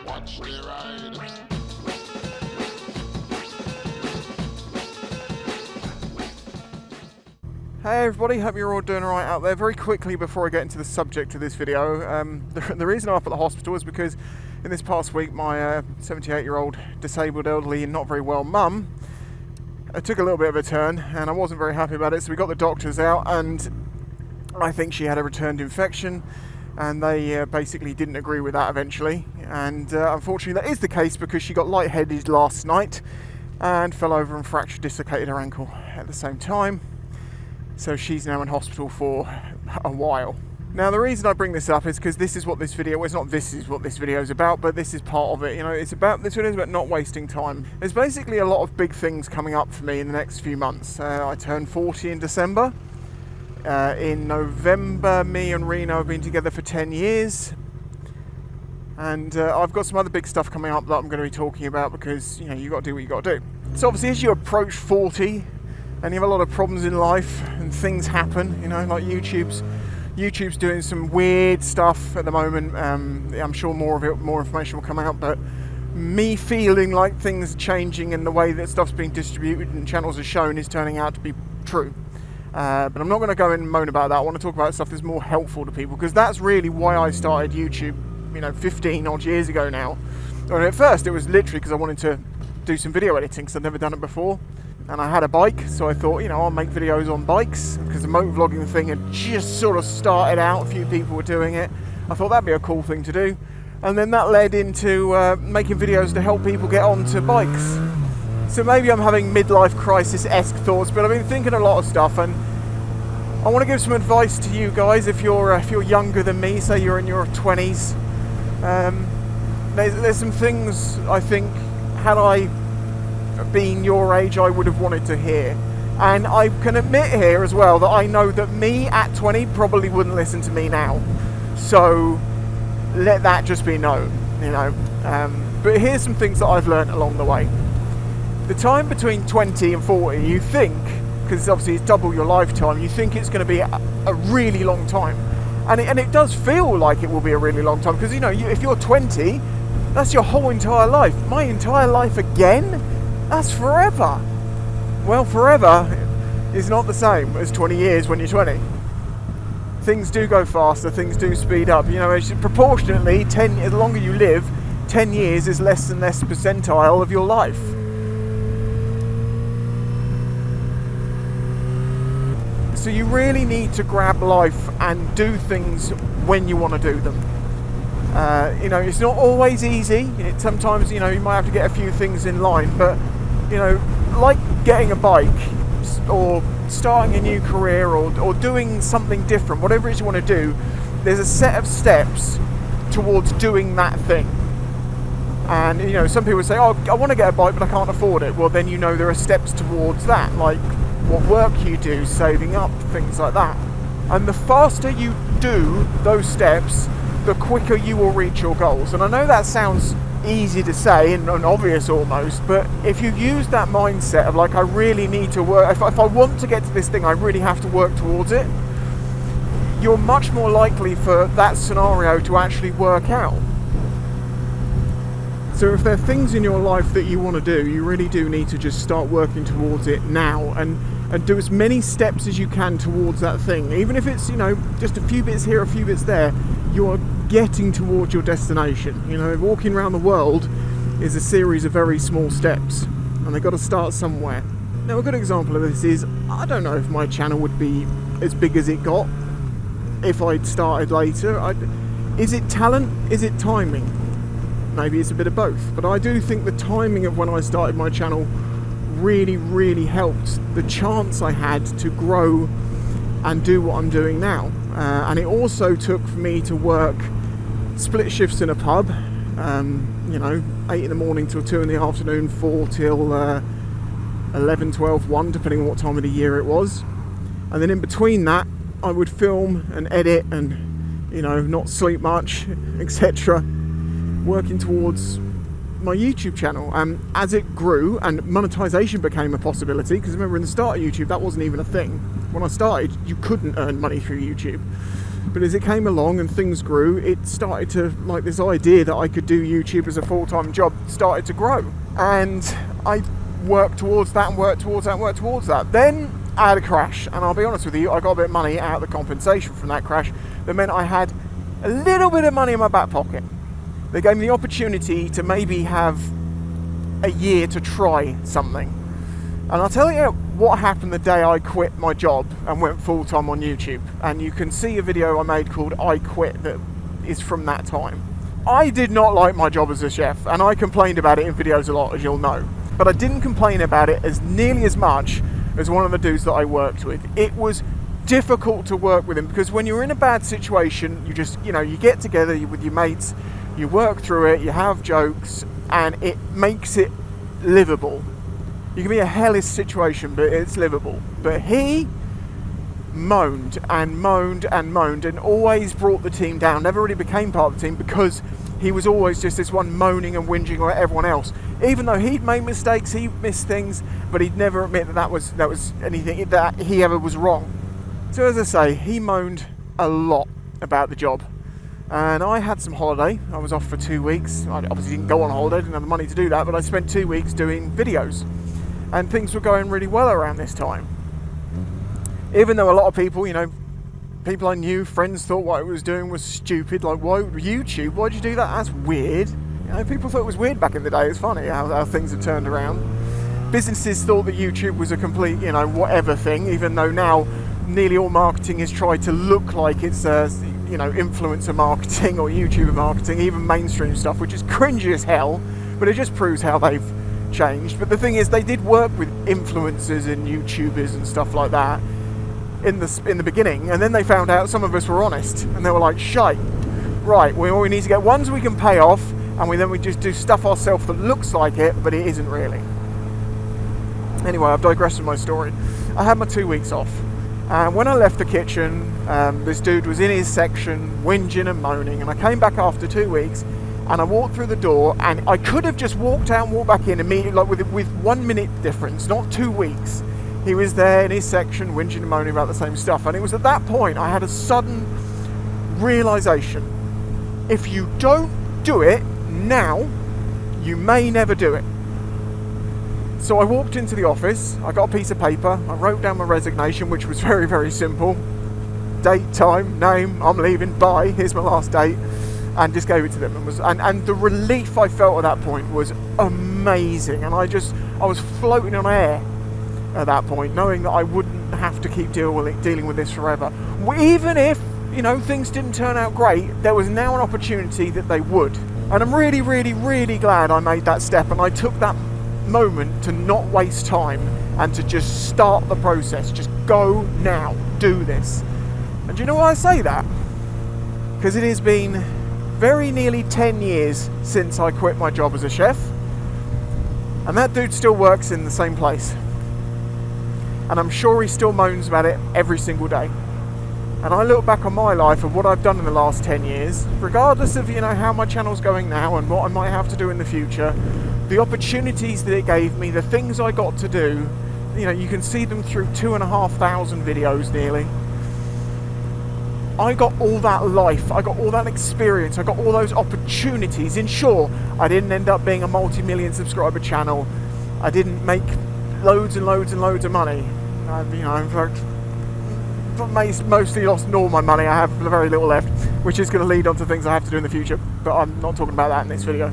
Watch the ride. Hey everybody, hope you're all doing alright out there. Very quickly before I get into the subject of this video, the reason I'm up at the hospital is because in this past week my 78-year-old disabled, elderly and not very well mum took a little bit of a turn and I wasn't very happy about it, so we got the doctors out and I think she had a returned infection and they basically didn't agree with that eventually, and unfortunately that is the case because she got lightheaded last night and fell over and dislocated her ankle at the same time. So she's now in hospital for a while. Now the reason I bring this up is because this is what this video, well, it's not this is what this video is about, but this is part of it. You know, this video is about not wasting time. There's basically a lot of big things coming up for me in the next few months. I turn 40 in December. In November, me and Reno have been together for 10 years. And I've got some other big stuff coming up that I'm going to be talking about because, you know, you've got to do what you've got to do. So obviously as you approach 40, and you have a lot of problems in life and things happen, you know, like YouTube's doing some weird stuff at the moment. I'm sure more information will come out, but me feeling like things are changing and the way that stuff's being distributed and channels are shown is turning out to be true. But I'm not going to go and moan about that. I want to talk about stuff that's more helpful to people, because that's really why I started YouTube, you know, 15 odd years ago now. And at first it was literally because I wanted to do some video editing because I'd never done it before. And I had a bike, so I thought, you know, I'll make videos on bikes because the motovlogging thing had just sort of started out. A few people were doing it. I thought that'd be a cool thing to do. And then that led into making videos to help people get onto bikes. So maybe I'm having midlife crisis-esque thoughts, but I've been thinking a lot of stuff, and I want to give some advice to you guys if you're younger than me, say you're in your 20s. There's some things I think, had I being your age, I would have wanted to hear. And I can admit here as well that I know that me at 20 probably wouldn't listen to me now. So let that just be known, you know. But here's some things that I've learned along the way. The time between 20 and 40, you think, because obviously it's double your lifetime, you think it's going to be a really long time. And it does feel like it will be a really long time, because, you know, if you're 20, that's your whole entire life. My entire life again? That's forever. Well, forever is not the same as 20 years when you're 20. Things do go faster, things do speed up. You know, proportionately, the longer you live, 10 years is less and less percentile of your life. So you really need to grab life and do things when you want to do them. You know, it's not always easy. Sometimes, you know, you might have to get a few things in line, but, you know, like getting a bike or starting a new career or doing something different, whatever it is you want to do, there's a set of steps towards doing that thing. And, you know, some people say, oh, I want to get a bike but I can't afford it. Well, then you know there are steps towards that, like what work you do, saving up, things like that. And the faster you do those steps, the quicker you will reach your goals. And I know that sounds easy to say and obvious almost, but if you use that mindset of like, I really need to work, if I want to get to this thing, I really have to work towards it, you're much more likely for that scenario to actually work out. So if there are things in your life that you want to do, you really do need to just start working towards it now and do as many steps as you can towards that thing. Even if it's, you know, just a few bits here, a few bits there, you're getting towards your destination. You know, walking around the world is a series of very small steps, and they've got to start somewhere. Now, a good example of this is, I don't know if my channel would be as big as it got if I'd started later. Is it talent? Is it timing? Maybe it's a bit of both, but I do think the timing of when I started my channel really, really helped the chance I had to grow and do what I'm doing now. And it also took for me to work split shifts in a pub, you know, 8 in the morning till 2 in the afternoon, 4 till 11, 12, 1, depending on what time of the year it was. And then in between that, I would film and edit and, you know, not sleep much, etc., working towards my YouTube channel. As it grew and monetization became a possibility, because remember in the start of YouTube that wasn't even a thing. When I started, you couldn't earn money through YouTube. But as it came along and things grew, it started to, like, this idea that I could do YouTube as a full-time job started to grow. And I worked towards that and worked towards that and worked towards that. Then I had a crash, and I'll be honest with you, I got a bit of money out of the compensation from that crash that meant I had a little bit of money in my back pocket. They gave me the opportunity to maybe have a year to try something. And I'll tell you what happened the day I quit my job and went full-time on YouTube. And you can see a video I made called I Quit that is from that time. I did not like my job as a chef, and I complained about it in videos a lot, as you'll know. But I didn't complain about it as nearly as much as one of the dudes that I worked with. It was difficult to work with him because when you're in a bad situation, you just, you get together with your mates, you work through it, you have jokes, and it makes it livable. You can be a hellish situation, but it's livable. But he moaned and moaned and moaned and always brought the team down, never really became part of the team because he was always just this one moaning and whinging at everyone else. Even though he'd made mistakes, he missed things, but he'd never admit that was anything that he ever was wrong. So as I say, he moaned a lot about the job. And I had some holiday. I was off for 2 weeks. I obviously didn't go on holiday, didn't have the money to do that, but I spent 2 weeks doing videos. And things were going really well around this time. Even though a lot of people, people I knew, friends thought what I was doing was stupid. Like, why YouTube? Why'd you do that? That's weird. People thought it was weird back in the day. It's funny how things have turned around. Businesses thought that YouTube was a complete, whatever thing, even though now nearly all marketing is tried to look like it's influencer marketing or YouTuber marketing, even mainstream stuff, which is cringy as hell, but it just proves how they've changed. But the thing is, they did work with influencers and YouTubers and stuff like that in the beginning, and then they found out some of us were honest, and they were like, shite, right, we need to get ones we can pay off, and we just do stuff ourselves that looks like it, but it isn't really. Anyway, I've digressed from my story. I had my 2 weeks off. And when I left the kitchen, this dude was in his section whinging and moaning, and I came back after 2 weeks and I walked through the door, and I could have just walked out and walked back in immediately, like with 1 minute difference, not 2 weeks. He was there in his section whinging and moaning about the same stuff, and it was at that point I had a sudden realization. If you don't do it now, you may never do it. So I walked into the office, I got a piece of paper, I wrote down my resignation, which was very, very simple. Date, time, name, I'm leaving, bye, here's my last date, and just gave it to them. And the relief I felt at that point was amazing, and I was floating on air at that point, knowing that I wouldn't have to keep dealing with this forever. Even if, things didn't turn out great, there was now an opportunity that they would. And I'm really, really, really glad I made that step, and I took that moment to not waste time and to just start the process. Just go now, do this. And do you know why I say that? Because it has been very nearly 10 years since I quit my job as a chef, and that dude still works in the same place, and I'm sure he still moans about it every single day. And I look back on my life and what I've done in the last 10 years, regardless of how my channel's going now and what I might have to do in the future, the opportunities that it gave me, the things I got to do, you can see them through 2,500 videos nearly. I got all that life, I got all that experience, I got all those opportunities. And sure, I didn't end up being a multi-million subscriber channel. I didn't make loads and loads and loads of money. In fact, mostly lost all my money. I have very little left, which is going to lead on to things I have to do in the future, but I'm not talking about that in this video.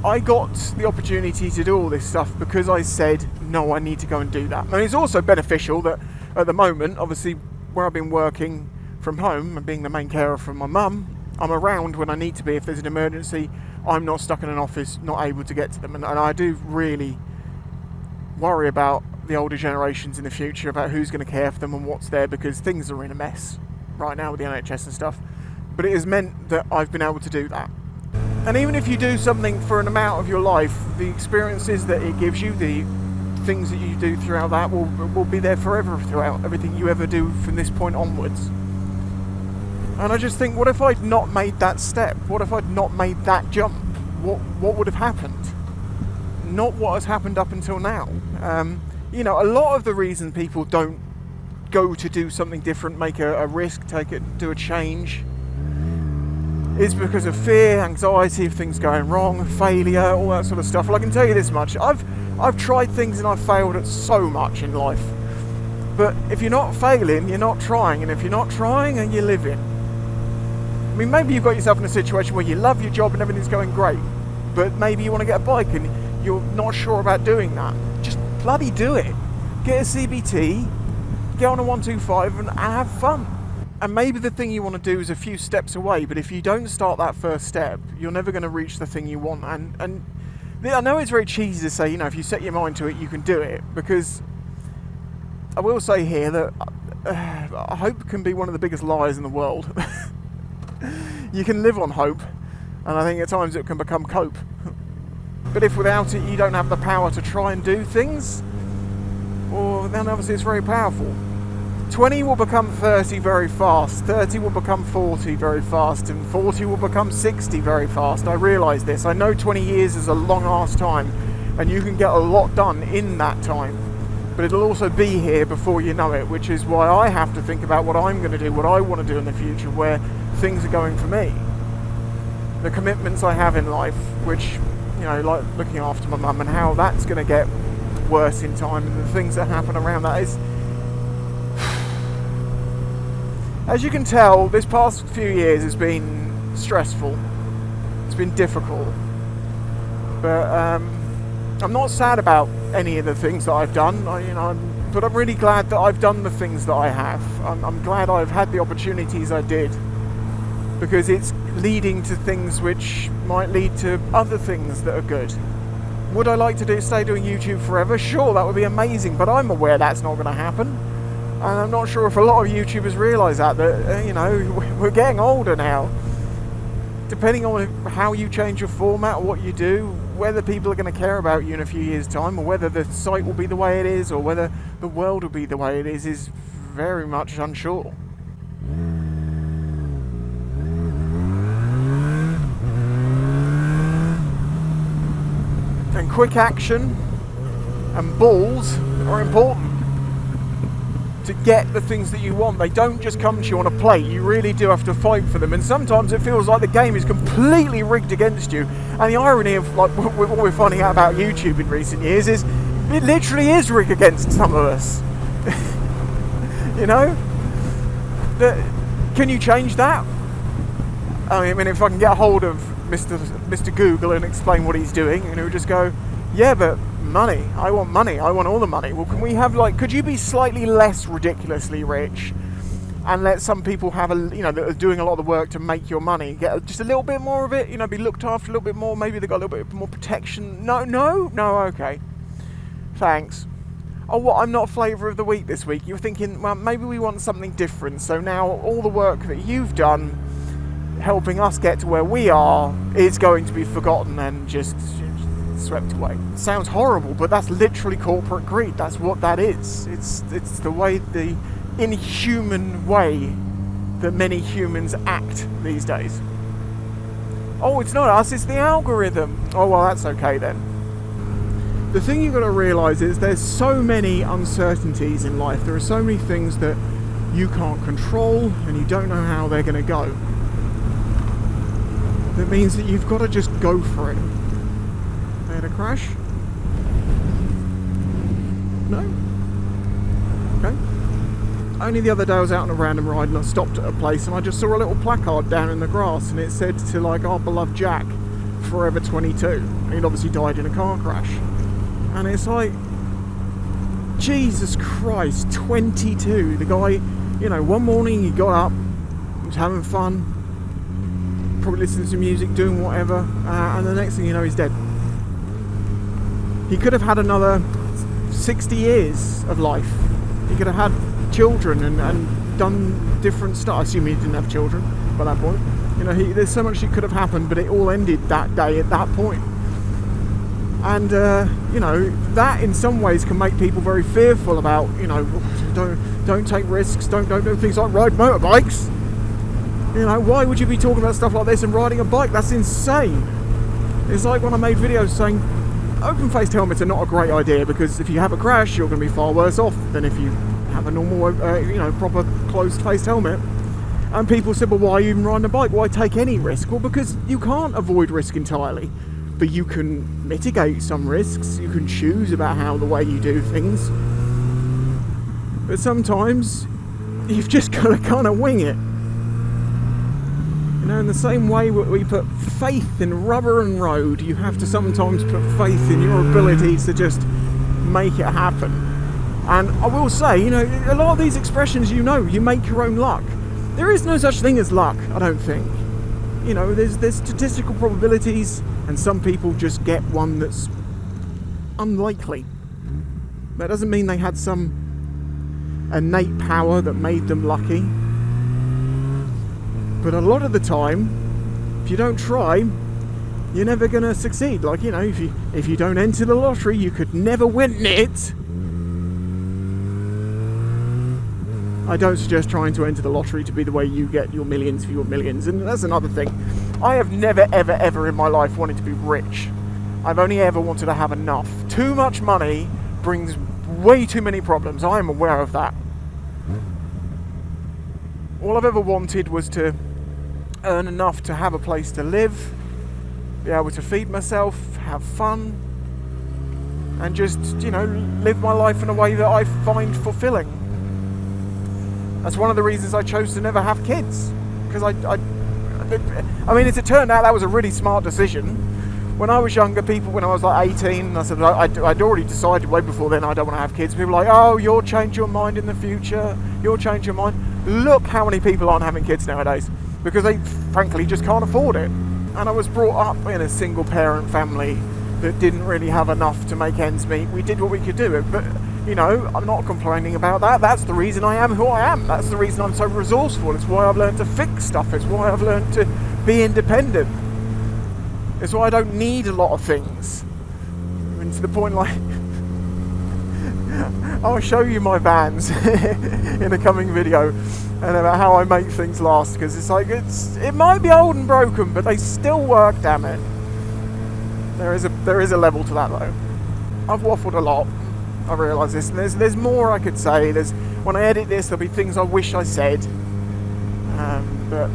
I got the opportunity to do all this stuff because I said, no, I need to go and do that. And it's also beneficial that at the moment, obviously, where I've been working from home and being the main carer for my mum, I'm around when I need to be. If there's an emergency, I'm not stuck in an office, not able to get to them. And I do really worry about the older generations in the future, about who's going to care for them and what's there, because things are in a mess right now with the NHS and stuff. But it has meant that I've been able to do that. And even if you do something for an amount of your life, the experiences that it gives you, the things that you do throughout that will be there forever throughout everything you ever do from this point onwards. And I just think, what if I'd not made that step? What if I'd not made that jump? What would have happened? Not what has happened up until now. A lot of the reason people don't go to do something different, make a risk, do a change, is because of fear, anxiety of things going wrong, failure, all that sort of stuff. Well, I can tell you this much: I've tried things and I've failed at so much in life. But if you're not failing, you're not trying, and if you're not trying, then you're living. I mean, maybe you've got yourself in a situation where you love your job and everything's going great, but maybe you want to get a bike and you're not sure about doing that. Just bloody do it. Get a CBT, get on a 125 and have fun. And maybe the thing you want to do is a few steps away, but if you don't start that first step, you're never going to reach the thing you want. And I know it's very cheesy to say, if you set your mind to it, you can do it, because I will say here that hope can be one of the biggest lies in the world. You can live on hope, and I think at times it can become cope. But if without it you don't have the power to try and do things, well, then obviously it's very powerful. 20 will become 30 very fast, 30 will become 40 very fast, and 40 will become 60 very fast. I realise this. I know 20 years is a long ass time, and you can get a lot done in that time. But it'll also be here before you know it, which is why I have to think about what I'm going to do, what I want to do in the future, where things are going for me. The commitments I have in life, which, like looking after my mum, and how that's going to get worse in time, and the things that happen around that is... As you can tell, this past few years has been stressful. It's been difficult. But I'm not sad about any of the things that I've done, but I'm really glad that I've done the things that I have. I'm glad I've had the opportunities I did, because it's leading to things which might lead to other things that are good. Would I like to stay doing YouTube forever? Sure, that would be amazing, but I'm aware that's not going to happen. And I'm not sure if a lot of YouTubers realise that we're getting older now. Depending on how you change your format or what you do, whether people are going to care about you in a few years' time, or whether the site will be the way it is, or whether the world will be the way it is very much unsure. And quick action and balls are important to get the things that you want. They don't just come to you on a plate. You really do have to fight for them, and sometimes it feels like the game is completely rigged against you. And the irony of what we're finding out about YouTube in recent years is it literally is rigged against some of us. Can you change that? I mean, if I can get a hold of Mr. Google and explain what he's doing, and he'll just go, yeah, but money. I want all the money. Well, can we have could you be slightly less ridiculously rich and let some people have that are doing a lot of the work to make your money, get just a little bit more of it, be looked after a little bit more, maybe they've got a little bit more protection. No, okay. Thanks. Oh, what, I'm not flavour of the week this week. You're thinking, well, maybe we want something different. So now all the work that you've done helping us get to where we are is going to be forgotten and just swept away. It sounds horrible, but that's literally corporate greed. That's what that is. It's the inhuman way that many humans act these days. Oh, it's not us, it's the algorithm. Oh, well, that's okay then. The thing you've got to realise is there's so many uncertainties in life. There are so many things that you can't control and you don't know how they're going to go. That means that you've got to just go for it. They had a crash? No? Okay. Only the other day I was out on a random ride and I stopped at a place and I just saw a little placard down in the grass and it said to our beloved Jack, forever 22. He'd obviously died in a car crash. And it's like, Jesus Christ, 22. The guy, one morning he got up, he was having fun, probably listening to music, doing whatever, and the next thing you know, he's dead. He could have had another 60 years of life. He could have had children and done different stuff. I assume he didn't have children by that point. There's so much that could have happened, but it all ended that day at that point. And, that in some ways can make people very fearful about, don't take risks, don't do things like ride motorbikes. Why would you be talking about stuff like this and riding a bike? That's insane. It's like when I made videos saying open-faced helmets are not a great idea because if you have a crash, you're going to be far worse off than if you have a normal, proper closed-faced helmet. And people said, well, why are you even riding a bike? Why take any risk? Well, because you can't avoid risk entirely, but you can mitigate some risks. You can choose about the way you do things. But sometimes you've just got to kind of wing it. In the same way we put faith in rubber and road, you have to sometimes put faith in your abilities to just make it happen. And I will say, a lot of these expressions, you make your own luck. There is no such thing as luck, I don't think. There's statistical probabilities, and some people just get one that's unlikely. That doesn't mean they had some innate power that made them lucky. But a lot of the time, if you don't try, you're never going to succeed. Like, if you don't enter the lottery, you could never win it. I don't suggest trying to enter the lottery to be the way you get your millions for your millions. And that's another thing. I have never, ever, ever in my life wanted to be rich. I've only ever wanted to have enough. Too much money brings way too many problems. I am aware of that. All I've ever wanted was to earn enough to have a place to live, be able to feed myself, have fun, and just, live my life in a way that I find fulfilling. That's one of the reasons I chose to never have kids. Because as it turned out, that was a really smart decision. When I was younger, when I was like 18, I said I'd already decided way before then I don't want to have kids. People were like, oh, you'll change your mind in the future, you'll change your mind. Look how many people aren't having kids nowadays, because they frankly just can't afford it. And I was brought up in a single parent family that didn't really have enough to make ends meet. We did what we could do, but I'm not complaining about that. That's the reason I am who I am. That's the reason I'm so resourceful. It's why I've learned to fix stuff. It's why I've learned to be independent. It's why I don't need a lot of things. To the point like, I'll show you my vans in a coming video and about how I make things last, because it might be old and broken, but they still work, damn it. There is a level to that though. I've waffled a lot. I realise this, and there's more I could say. When I edit this, there'll be things I wish I said. But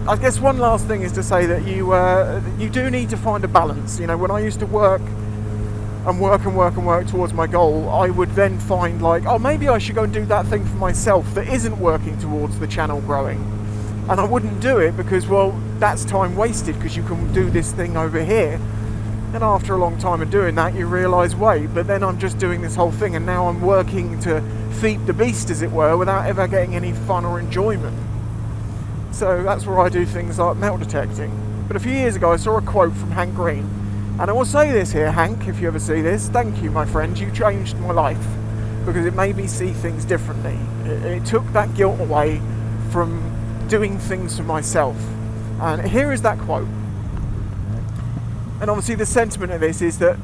I guess one last thing is to say that you do need to find a balance. When I used to work towards my goal, I would then find maybe I should go and do that thing for myself that isn't working towards the channel growing. And I wouldn't do it because, that's time wasted, because you can do this thing over here. And after a long time of doing that, you realise, but then I'm just doing this whole thing, and now I'm working to feed the beast, as it were, without ever getting any fun or enjoyment. So that's where I do things like metal detecting. But a few years ago, I saw a quote from Hank Green. And I will say this here, Hank, if you ever see this, thank you, my friend, you changed my life, because it made me see things differently. It took that guilt away from doing things for myself. And here is that quote. And obviously the sentiment of this is that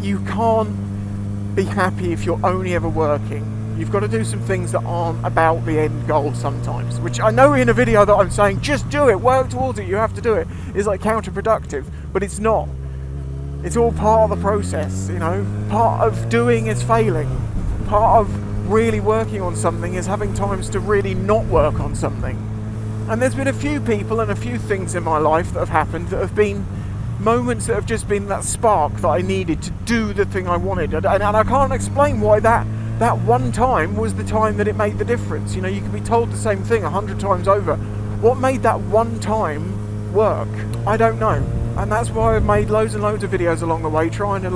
you can't be happy if you're only ever working. You've got to do some things that aren't about the end goal sometimes, which I know in a video that I'm saying, just do it, work towards it, you have to do it, is counterproductive, but it's not. It's all part of the process, Part of doing is failing. Part of really working on something is having times to really not work on something. And there's been a few people and a few things in my life that have happened that have been moments that have just been that spark that I needed to do the thing I wanted. And I can't explain why that one time was the time that it made the difference. You can be told the same thing 100 times over. What made that one time work? I don't know. And that's why I've made loads and loads of videos along the way trying to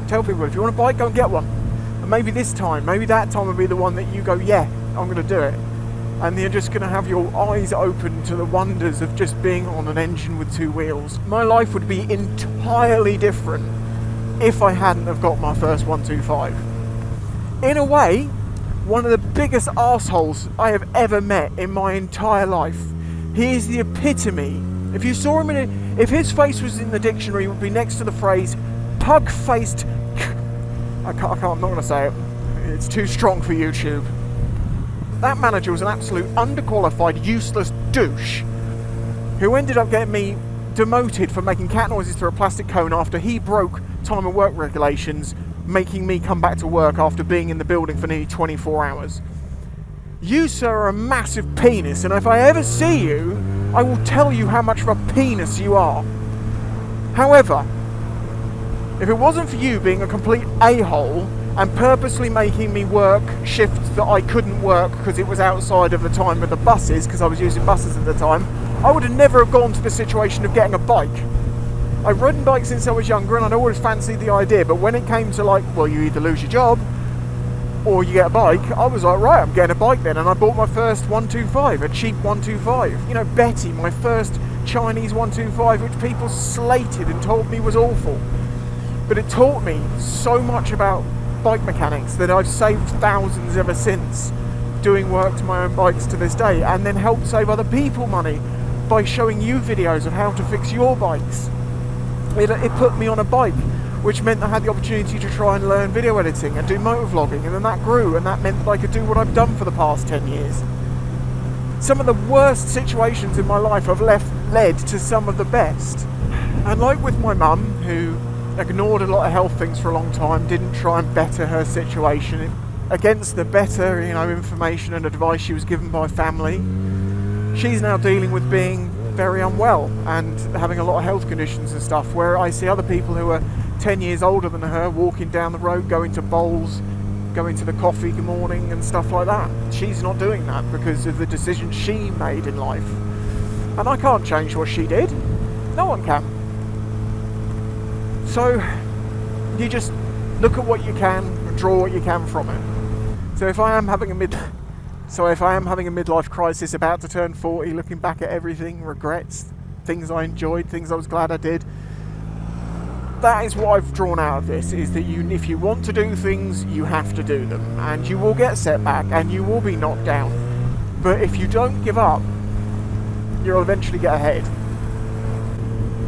tell people, if you want a bike, go and get one. And maybe this time, maybe that time will be the one that you go, yeah, I'm going to do it. And you're just going to have your eyes open to the wonders of just being on an engine with two wheels. My life would be entirely different if I hadn't have got my first 125. In a way, one of the biggest arseholes I have ever met in my entire life. He is the epitome. If you saw him if his face was in the dictionary, it would be next to the phrase pug-faced. I'm not going to say it. It's too strong for YouTube. That manager was an absolute underqualified, useless douche who ended up getting me demoted for making cat noises through a plastic cone after he broke time and work regulations, making me come back to work after being in the building for nearly 24 hours. You, sir, are a massive penis, and if I ever see you, I will tell you how much of a penis you are. However, if it wasn't for you being a complete a-hole and purposely making me work shifts that I couldn't work because it was outside of the time of the buses, because I was using buses at the time, I would have never have gone to the situation of getting a bike. I've ridden bikes since I was younger and I'd always fancied the idea, but when it came to like, well, you either lose your job or you get a bike, I was like, right, I'm getting a bike then, and I bought my first 125, a cheap 125. You know, Betty, my first Chinese 125, which people slated and told me was awful. But it taught me so much about bike mechanics that I've saved thousands ever since, doing work to my own bikes to this day, and then helped save other people money by showing you videos of how to fix your bikes. It put me on a bike, which meant I had the opportunity to try and learn video editing and do motovlogging, and then that grew, and that meant that I could do what I've done for the past 10 years. Some of the worst situations in my life have led to some of the best. And like with my mum, who ignored a lot of health things for a long time, didn't try and better her situation against the better, information and advice she was given by family. She's now dealing with being very unwell and having a lot of health conditions and stuff, where I see other people who are 10 years older than her walking down the road, going to bowls, going to the coffee morning and stuff like that. She's not doing that because of the decisions she made in life. And I can't change what she did. No one can. So you just look at what you can and draw what you can from it. So if I am having a midlife crisis, about to turn 40, looking back at everything, regrets, things I enjoyed, things I was glad I did, that is what I've drawn out of this, is that if you want to do things, you have to do them, and you will get setback and you will be knocked down. But if you don't give up, you'll eventually get ahead.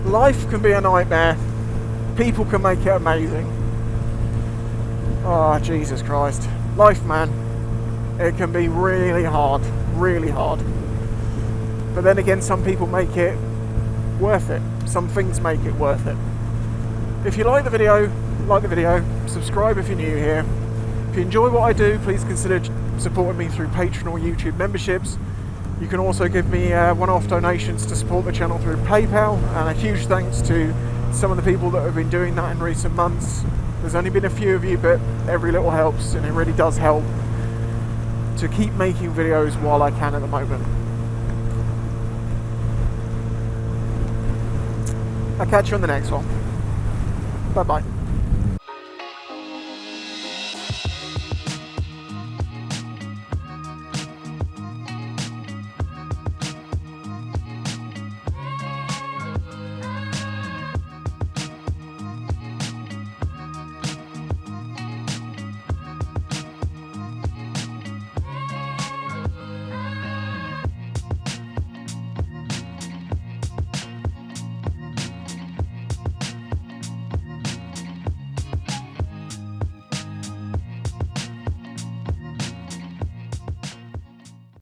Life can be a nightmare. People can make it amazing. Oh, Jesus Christ. Life, man. It can be really hard, really hard. But then again, some people make it worth it. Some things make it worth it. If you like the video, subscribe if you're new here. If you enjoy what I do, please consider supporting me through Patreon or YouTube memberships. You can also give me one-off donations to support the channel through PayPal, and a huge thanks to some of the people that have been doing that in recent months. There's only been a few of you, but every little helps, and it really does help to keep making videos while I can at the moment. I'll catch you on the next one. Bye bye.